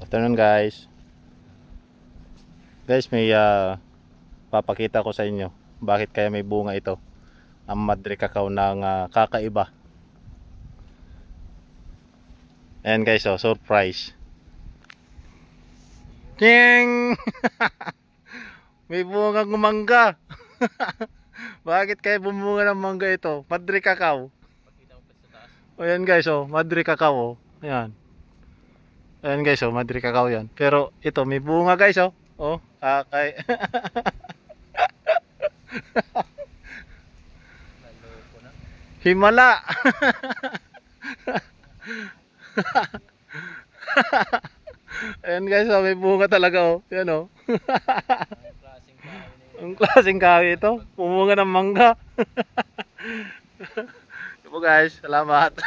Afternoon guys. Guys, may papakita ko sa inyo bakit kaya may bunga ito. Ang Madre Cacao ng kakaiba. Ayan guys, oh, surprise. Ting! May bungang mangga. Bakit kaya bumunga ng mangga ito? Madre Cacao. Ayan guys, oh, Madre Cacao, oh. Ayan. Ayan guys, oh, Madre Cacao yan. Pero ito, may bunga guys, oh. Oh, kay Himala. Ayan guys, oh, may bunga talaga, oh. Yan, oh. Ang klaseng kahoy ito. Pumunga ng mangga. Ito po guys, salamat.